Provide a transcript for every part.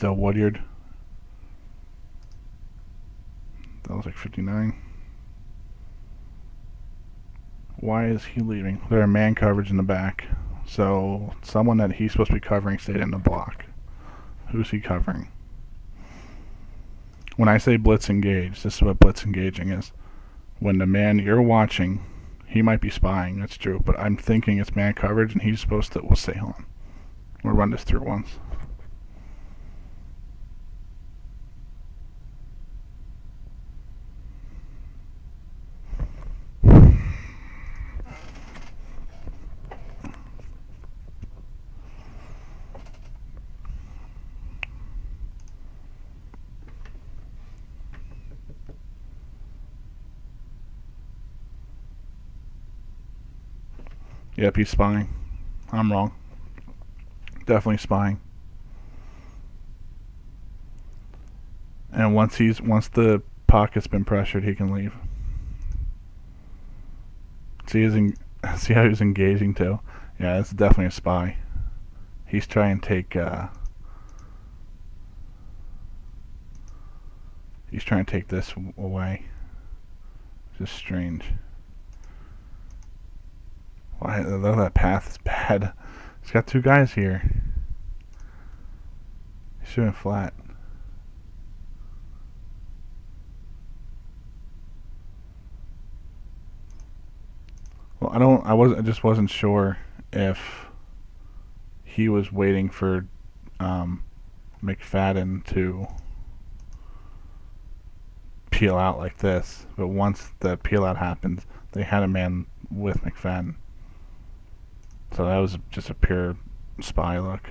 Still Woodyard. That was like 59. Why is he leaving? There are man coverage in the back. So someone that he's supposed to be covering stayed in the block. Who's he covering? When I say blitz engage, this is what blitz engaging is. When the man you're watching, he might be spying, that's true, but I'm thinking it's man coverage and he's supposed to, we'll stay on. We'll run this through once. Yep, he's spying. I'm wrong. Definitely spying. And once the pocket's been pressured, he can leave. See how he's engaging too. Yeah, it's definitely a spy. He's trying to take this away. Just strange. Why? Though that path is bad. He's got two guys here. He's shooting flat. Well, I just wasn't sure if he was waiting for McFadden to peel out like this, but once the peel out happened, they had a man with McFadden. So that was just a pure spy look.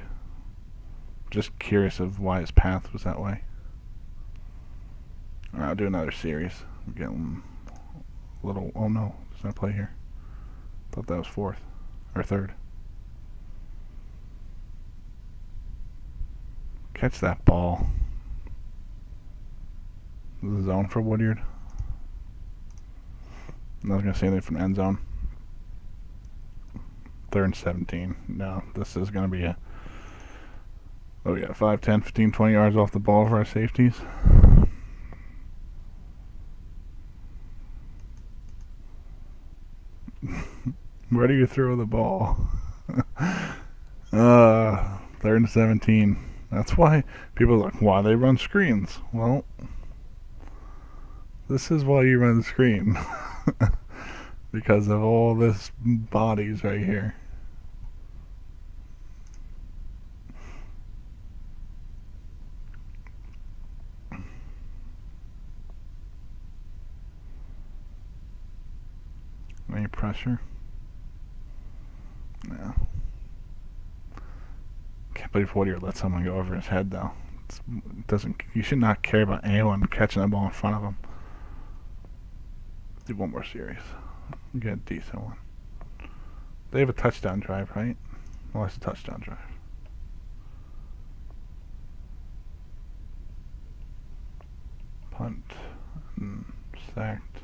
Just curious of why his path was that way. Alright, I'll do another series. I'm getting a little... Oh no, there's no play here. Thought that was fourth. Or third. Catch that ball. The zone for Woodyard. I'm not going to say anything from end zone. 3rd and 17. No, this is going to be a... Oh, we got 5, 10, 15, 20 yards off the ball for our safeties. Where do you throw the ball? 3rd and 17. That's why people are like, why they run screens? Well, this is why you run the screen. Because of all this bodies right here. Any pressure? No. Can't believe Woodyard let someone go over his head though. You should not care about anyone catching the ball in front of him. Do one more series. Get a decent one. They have a touchdown drive, right? Well, it's a touchdown drive. Punt. Sacked.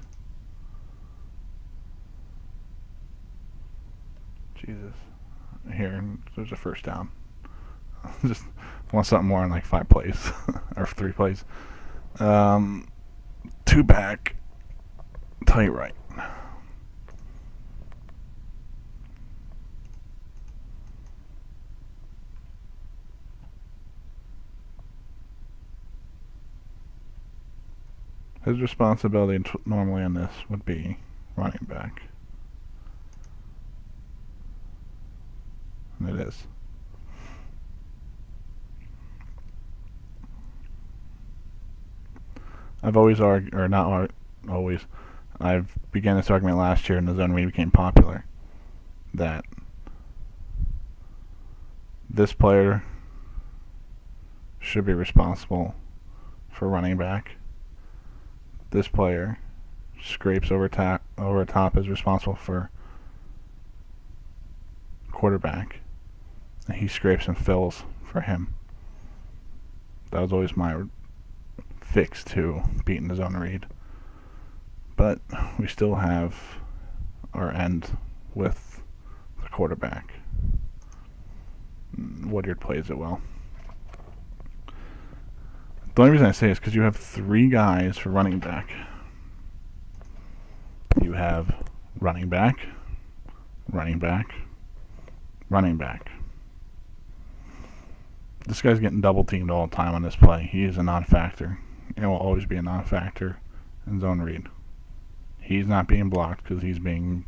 Jesus. Here, there's a first down. Just want something more in like 5 plays. Or 3 plays. 2 back. Tight right. His responsibility normally on this would be running back. And it is. I've always argued, or not always, I've began this argument last year in the zone when he became popular, that this player should be responsible for running back. This player scrapes over top is responsible for quarterback, and he scrapes and fills for him. That was always my fix to beating the zone read. But we still have our end with the quarterback. Woodyard plays it well. The only reason I say is because you have 3 guys for running back. You have running back, running back, running back. This guy's getting double teamed all the time on this play. He is a non-factor. It will always be a non-factor in zone read. He's not being blocked because he's being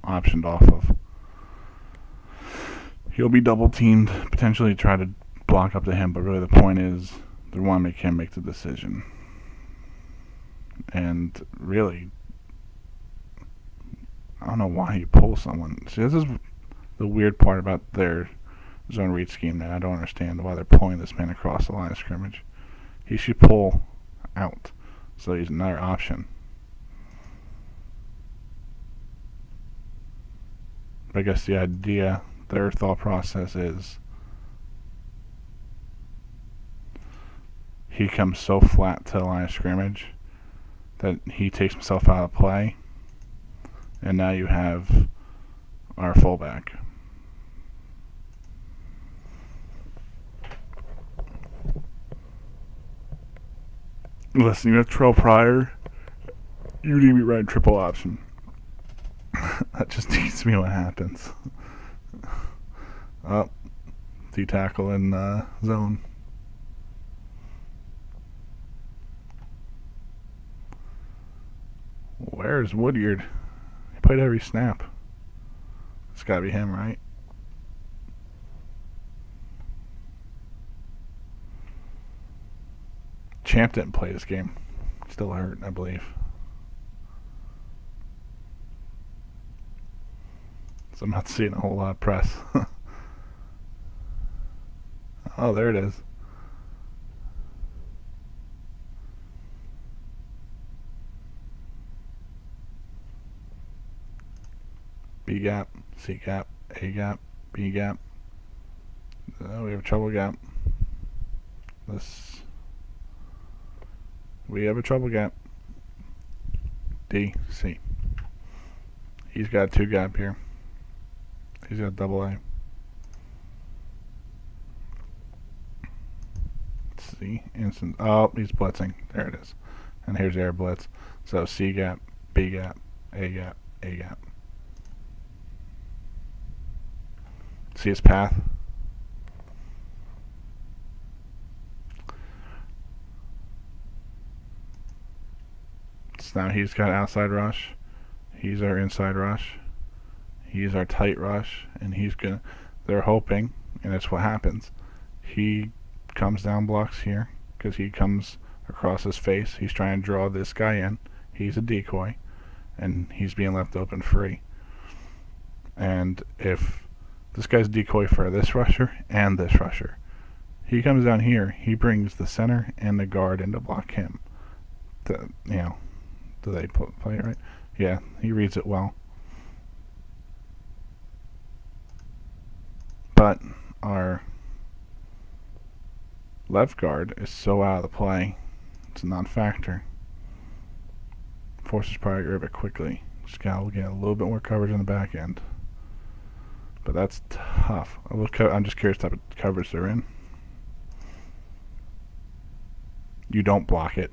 optioned off of. He'll be double teamed, potentially try to block up to him, but really the point is they want to make him make the decision. And really, I don't know why you pull someone. See, this is the weird part about their zone read scheme that I don't understand why they're pulling this man across the line of scrimmage. He should pull out, so he's another option. But I guess the idea, their thought process is he comes so flat to the line of scrimmage that he takes himself out of play, and now you have our fullback. Listen, you have Terrell Pryor, you need to be running triple option. That just teaches me what happens. Oh, D-tackle in zone. Where's Woodyard? He played every snap. It's gotta be him, right? Champ didn't play this game. Still hurt, I believe. So I'm not seeing a whole lot of press. Oh, there it is. B gap, C gap, A gap, B gap. We have a trouble gap. We have a trouble gap. D, C. He's got a 2 gap here. He's got double A. C, instant. Oh, he's blitzing. There it is. And here's air blitz. So C gap, B gap, A gap, A gap. See his path? So now he's got outside rush. He's our inside rush. He's our tight rush. And he's gonna, they're hoping, and that's what happens. He comes down blocks here because he comes across his face. He's trying to draw this guy in. He's a decoy, and he's being left open free. And if this guy's decoy for this rusher and this rusher, he comes down here, he brings the center and the guard in to block him. Do they play it right? Yeah, he reads it well. But our left guard is so out of the play, it's a non-factor. Forces probably grab it quickly. Just gotta get a little bit more coverage on the back end. But that's tough. I'm just curious what type of coverage they're in. You don't block it.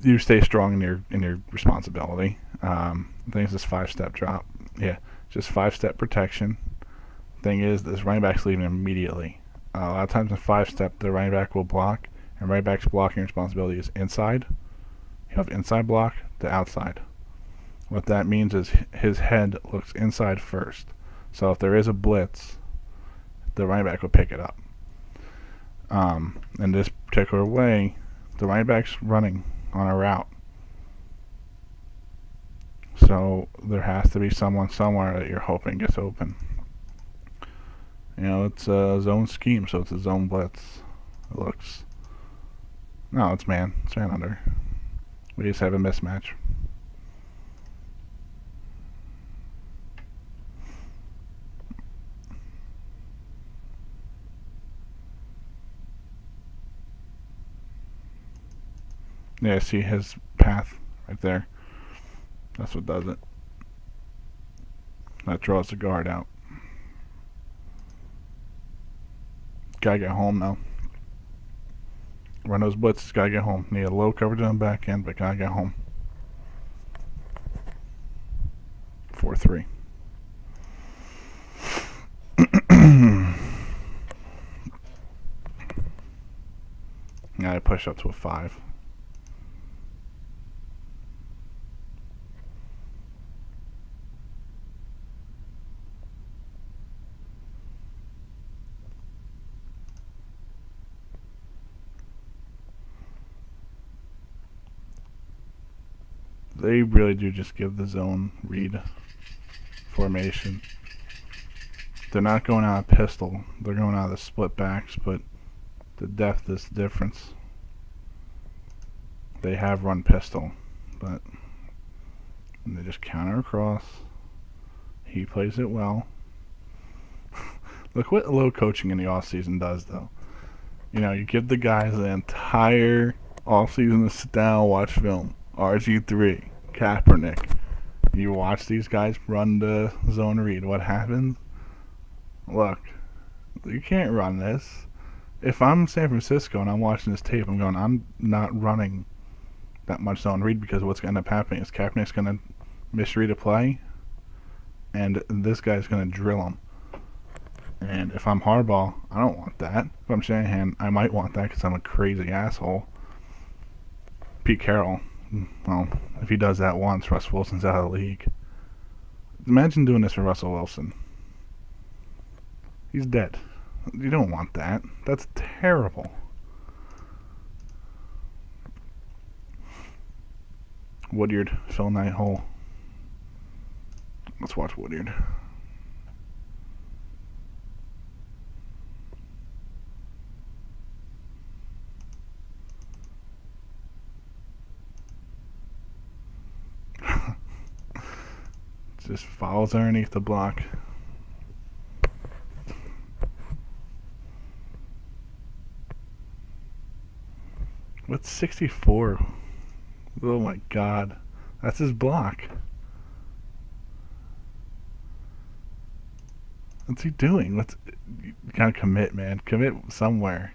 You stay strong in your responsibility. I think it's this 5-step drop. Yeah, just 5-step protection. Thing is, this running back's leaving immediately. A lot of times in 5-step, the running back will block, and running back's blocking responsibility is inside. You have inside block to outside. What that means is his head looks inside first. So if there is a blitz, the running back will pick it up. In this particular way, the running back's running on a route. So there has to be someone somewhere that you're hoping gets open. You know, it's a zone scheme, so it's a zone blitz. It looks... No, it's man. It's man under. We just have a mismatch. Yeah, see his path right there. That's what does it. That draws the guard out. Gotta get home now. Run those blitzes. Gotta get home. Need a low coverage on the back end, but gotta get home. 4-3. Gotta push up to a 5. They really do just give the zone read formation. They're not going out of pistol. They're going out of the split backs, but the depth is the difference. They have run pistol, but they just counter across. He plays it well. Look what low coaching in the offseason does, though. You know, you give the guys the entire offseason to sit down, watch film. RG3, Kaepernick. You watch these guys run the zone read. What happens? Look, you can't run this. If I'm San Francisco and I'm watching this tape, I'm going, I'm not running that much zone read, because what's going to end up happening is Kaepernick's going to misread a play, and this guy's going to drill him. And if I'm Harbaugh, I don't want that. If I'm Shanahan, I might want that because I'm a crazy asshole. Pete Carroll. Well, if he does that once, Russ Wilson's out of the league. Imagine doing this for Russell Wilson. He's dead. You don't want that. That's terrible. Woodyard, filling that hole. Let's watch Woodyard. Just follows underneath the block. What's 64? Oh my god. That's his block. What's he doing? You gotta commit, man. Commit somewhere.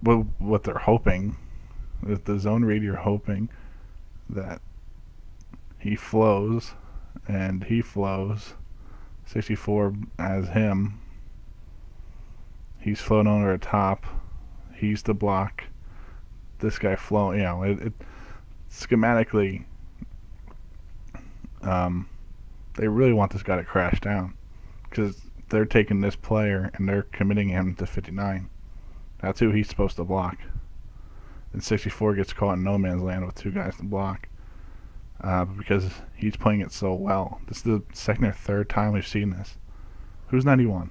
Well, what they're hoping, with the zone read, you're hoping that he flows, and he flows. 64 as him. He's floating over the top. He's the block. This guy flowing. You know, it schematically, they really want this guy to crash down, because they're taking this player and they're committing him to 59. That's who he's supposed to block. And 64 gets caught in no man's land with two guys to block, because he's playing it so well. This is the second or third time we've seen this. Who's 91?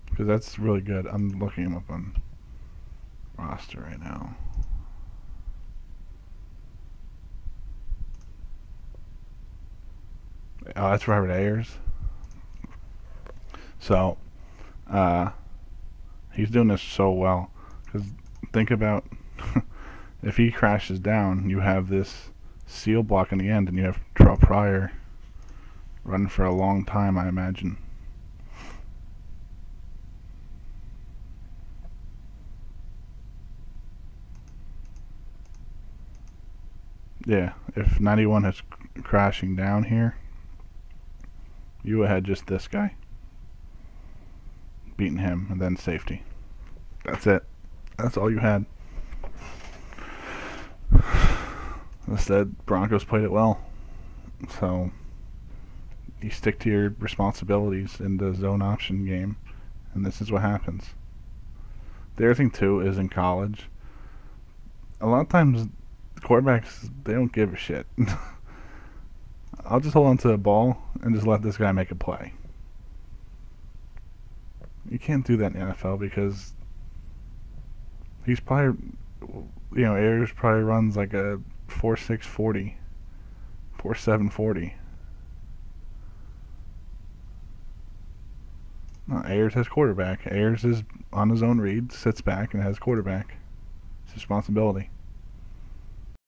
Because that's really good. I'm looking him up on roster right now. Oh, that's Robert Ayers. So, he's doing this so well. Because think about if he crashes down, you have this seal block in the end, and you have Terrell Pryor running for a long time, I imagine. Yeah, if 91 is crashing down here, you had just this guy beating him, and then safety. That's it. That's all you had. Instead, Broncos played it well. So you stick to your responsibilities in the zone option game, and this is what happens. The other thing too is in college, a lot of times quarterbacks, they don't give a shit. I'll just hold on to the ball and just let this guy make a play. You can't do that in the NFL, because he's probably, you know, Ayers probably runs like a 4.6 40, 4.7 40. No, Ayers has quarterback. Ayers is on his own read, sits back, and has quarterback. It's responsibility.